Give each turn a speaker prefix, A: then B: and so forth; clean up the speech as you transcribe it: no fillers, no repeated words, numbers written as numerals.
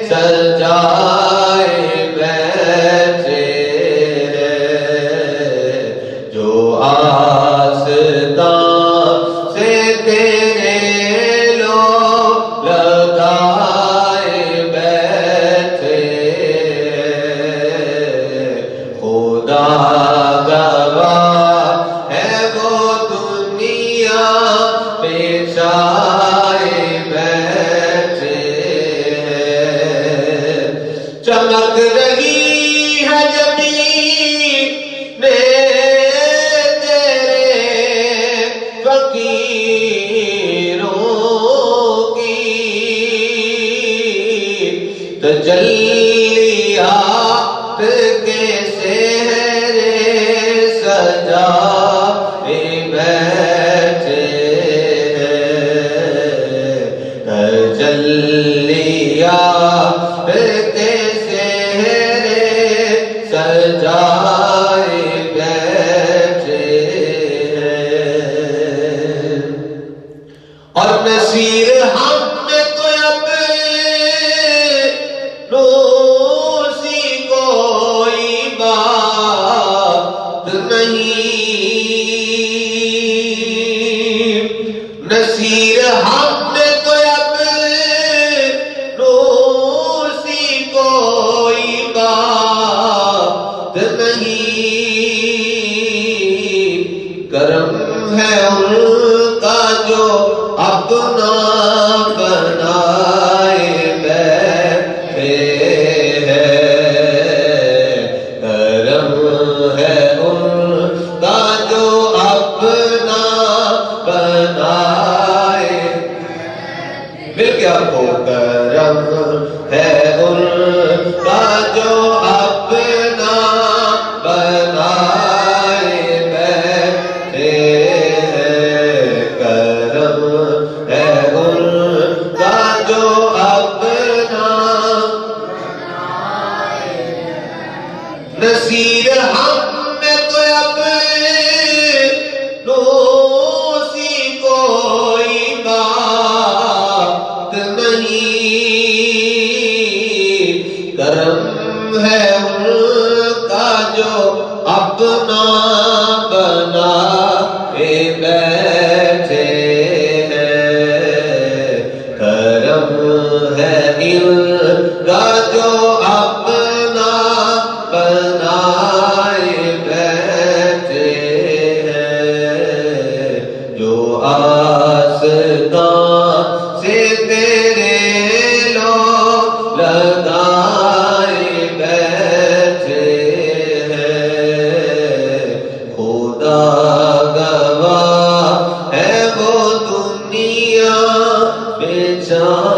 A: سجائے بیٹھے ہیں جو آستان سے تیرے لوگ لگائے بیٹھے ہیں خدا گواہ ہے وہ دنیا پہ چھائے بیٹھے ہیں چمک رہی ہے زمین تیرے فقیروں کی تجلیات کے سہرے سجائے بیٹھے ہیں تجلیات کے سہرے سجائے بیٹھے ہیں اور نصیر ہم میں تو اب روسی کوئی بات نہیں نصیر ہم میں تو اب روسی کوئی بات نہیں کرم ہے ان کا جو اپنا بنائے بیٹھے ہیں کرم ہے ان کا جو اپنا بنائے مل کے آپ کو کرم ہے ان کا جو اپنا بنائے بیٹھے ہیں کرم ہے ان کا جو اپنا نصیر ہم میں تو اب روسی کوئی بات نہیں کرم ہے ان کا جو اپنا بنا بیٹھے ہیں کرم ہے ان کا جو اپنا بنائے بیٹھے ہیں جو آستان سے تیرے لوگ لگائے بیٹھے ہیں خدا گواہ ہے وہ دنیا بے جان